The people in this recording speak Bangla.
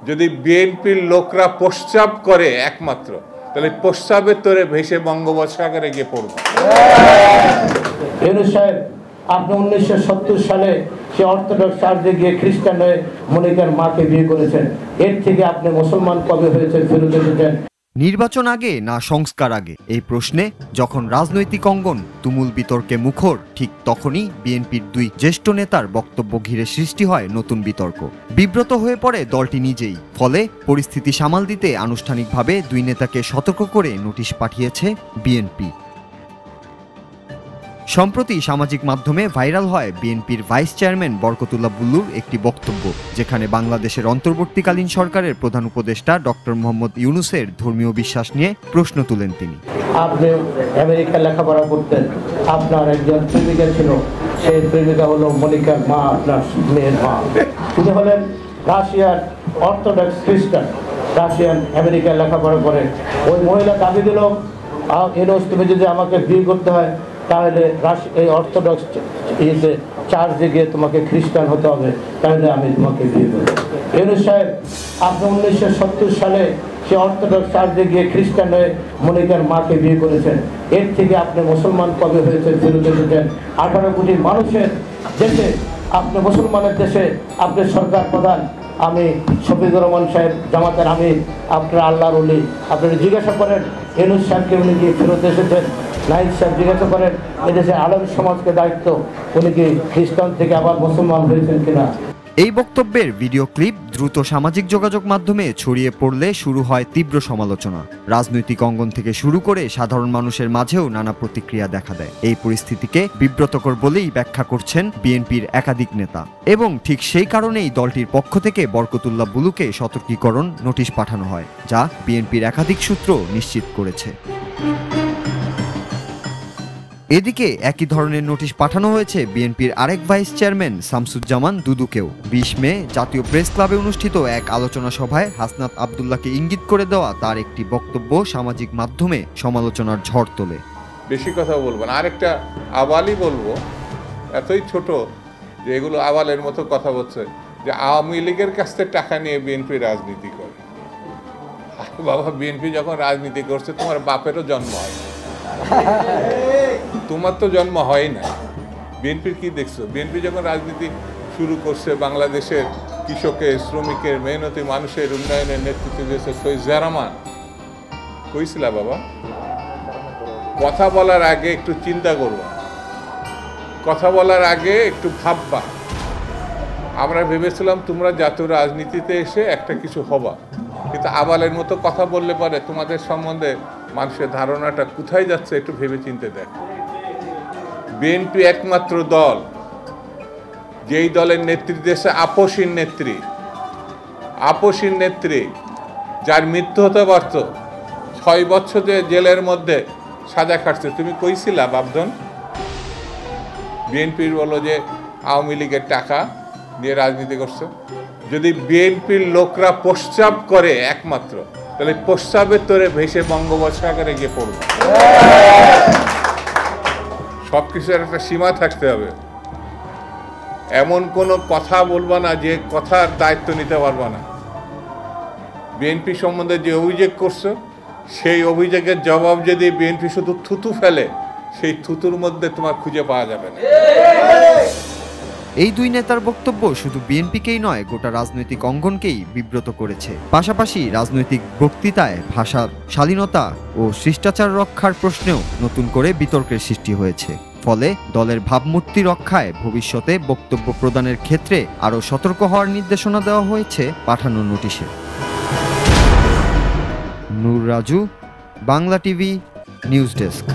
যদি বিএনপির লোকরা প্রস্রাব করে একমাত্র, তাহলে প্রস্রাবের তোরে ভেসে বঙ্গোপসাগরে গিয়ে পড়বে। আপনি 1970 সালে সে অর্থোডক্স চার্চে গিয়ে খ্রিস্টান হয়ে মনিকার মাকে বিয়ে করেছেন। এর থেকে আপনি মুসলমান কবে হয়েছেন ফেরত এসেছেন? নির্বাচন আগে না সংস্কার আগে, এই প্রশ্নে যখন রাজনৈতিক অঙ্গন তুমুল বিতর্কে মুখর, ঠিক তখনই বিএনপির দুই জ্যেষ্ঠ নেতার বক্তব্য ঘিরে সৃষ্টি হয় নতুন বিতর্ক। বিব্রত হয়ে পড়ে দলটি নিজেই। ফলে পরিস্থিতি সামাল দিতে আনুষ্ঠানিকভাবে দুই নেতাকে সতর্ক করে নোটিশ পাঠিয়েছে বিএনপি। সম্প্রতি সামাজিক মাধ্যমে ভাইরাল হয় বিএনপির ভাইস চেয়ারম্যান বরকতুল্লাহ বুল্লুর একটি বক্তব্য, যেখানে বাংলাদেশের অন্তর্বর্তীকালীন সরকারের প্রধান উপদেষ্টা ডক্টর মোহাম্মদ ইউনূসের ধর্মীয় বিশ্বাস নিয়ে প্রশ্ন তুলেন তিনি। আপনি আমেরিকায় লেখাপড়া করতেন, আপনার একজন প্রেমিকা ছিল, সেই প্রেমিকা হলো মনিকার মা, আপনার মেয়ের মা। তিনি হলেন রাশিয়ার অর্থোডক্স খ্রিস্টান, রাশিয়ান আমেরিকায় লেখাপড়া করে। ওই মহিলা দাবি দিল, ইউনূস তুমি যদি আমাকে বিয়ে করতে হয় তাহলে এই অর্থোডক্স চার্চে গিয়ে তোমাকে খ্রিস্টান হতে হবে, তাহলে আমি তোমাকে বিয়ে করব। ইউনূস সাহেব, আপনি 1970 সালে সে অর্থোডক্স চার্চে গিয়ে খ্রিস্টান হয়ে মনিকার মাকে বিয়ে করেছেন। এর থেকে আপনি মুসলমান কবে হয়েছেন ফেরত এসেছেন? 18 কোটি মানুষের দেশে, আপনি মুসলমানের দেশে, আপনি সরকার প্রধান। আমি শফিকুর রহমান সাহেব, জামাতের আমির, আপনার আল্লাহর ওলি। আপনারা জিজ্ঞাসা করেন ইউনূস সাহেবকে উনি কি ফেরত এসেছেন? নাহিদ সাহেব জিজ্ঞাসা করেন এদেশে আলেম সমাজকে দায়িত্ব, উনি কি খ্রিস্টান থেকে আবার মুসলমান হয়েছেন কিনা। এই বক্তব্যের ভিডিও ক্লিপ দ্রুত সামাজিক যোগাযোগ মাধ্যমে ছড়িয়ে পড়লে শুরু হয় তীব্র সমালোচনা। রাজনৈতিক অঙ্গন থেকে শুরু করে সাধারণ মানুষের মাঝেও নানা প্রতিক্রিয়া দেখা দেয়। এই পরিস্থিতিকে বিব্রতকর বলেই ব্যাখ্যা করছেন বিএনপির একাধিক নেতা, এবং ঠিক সেই কারণেই দলটির পক্ষ থেকে বরকতুল্লাহ বুলুকে সতর্কীকরণ নোটিশ পাঠানো হয়, যা বিএনপির একাধিক সূত্র নিশ্চিত করেছে। এদিকে একই ধরনের নোটিশ পাঠানো হয়েছে বিএনপির আরেক ভাইস চেয়ারম্যান শামসুজ্জামান দুদুকেও। 20 মে জাতীয় প্রেস ক্লাবে অনুষ্ঠিত এক আলোচনা সভায় হাসনাত আব্দুল্লাহকে ইঙ্গিত করে দেওয়া তার একটি বক্তব্য সামাজিক মাধ্যমে সমালোচনার ঝড় তোলে। বেশি কথা বলবো না, আরেকটা আবালই বলবো, এতই ছোট যে এগুলো আবালের মতো কথা বলছে যে আওয়ামী লীগের কাছ থেকে টাকা নিয়ে বিএনপি রাজনীতি করে। বাবা, বিএনপি যখন রাজনীতি করছে তোমার বাপেরও জন্ম হয়, তোমার তো জন্ম হয় না। বিএনপির কি দেখছো? বিএনপি যখন রাজনীতি শুরু করছে, বাংলাদেশের কৃষকের, শ্রমিকের, মেহনতি মানুষের উন্নয়নের নেতৃত্ব দিয়েছে শহীদ জিয়া রহমান। কইছিলা বাবা? কথা বলার আগে একটু চিন্তা করবা, কথা বলার আগে একটু ভাববা। আমরা ভেবেছিলাম তোমরা জাতীয় রাজনীতিতে এসে একটা কিছু হবা, কিন্তু আবালের মতো কথা বললে পরে তোমাদের সম্বন্ধে মানুষের ধারণাটা কোথায় যাচ্ছে একটু ভেবে চিন্তে দেখ। বিএনপি একমাত্র দল যেই দলের নেতৃত্বে দেশে আপসীন নেত্রী, যার মৃত্যু হতে পারত, 6 বছর জেলের মধ্যে সাজা খাটছে। তুমি কইছিলা বাবধন? বিএনপির বলো যে আওয়ামী লীগের টাকা দিয়ে রাজনীতি করছে। যদি বিএনপির লোকরা প্রস্রাব করে একমাত্র, তাহলে প্রস্রাবের তোরে ভেসে বঙ্গোপসাগরে গিয়ে পড়বে। সবকিছুর একটা সীমা থাকতে হবে। এমন কোনো কথা বলবা না যে কথার দায়িত্ব নিতে পারবা না। বিএনপি সম্বন্ধে যে অভিযোগ করছো, সেই অভিযোগের জবাব যদি বিএনপি শুধু থুতু ফেলে, সেই থুতুর মধ্যে তোমার খুঁজে পাওয়া যাবে না। এই দুই নেতার বক্তব্য শুধু বিএনপিকেই নয়, গোটা রাজনৈতিক অঙ্গনকেই বিব্রত করেছে। পাশাপাশি রাজনৈতিক বক্তৃতায় ভাষার শালীনতা ও শিষ্টাচার রক্ষার প্রশ্নেও নতুন করে বিতর্কের সৃষ্টি হয়েছে। ফলে দলের ভাবমূর্তি রক্ষায় ভবিষ্যতে বক্তব্য প্রদানের ক্ষেত্রে আরও সতর্ক হওয়ার নির্দেশনা দেওয়া হয়েছে পাঠানো নোটিশে। Noor Raju, Bangla TV, news desk.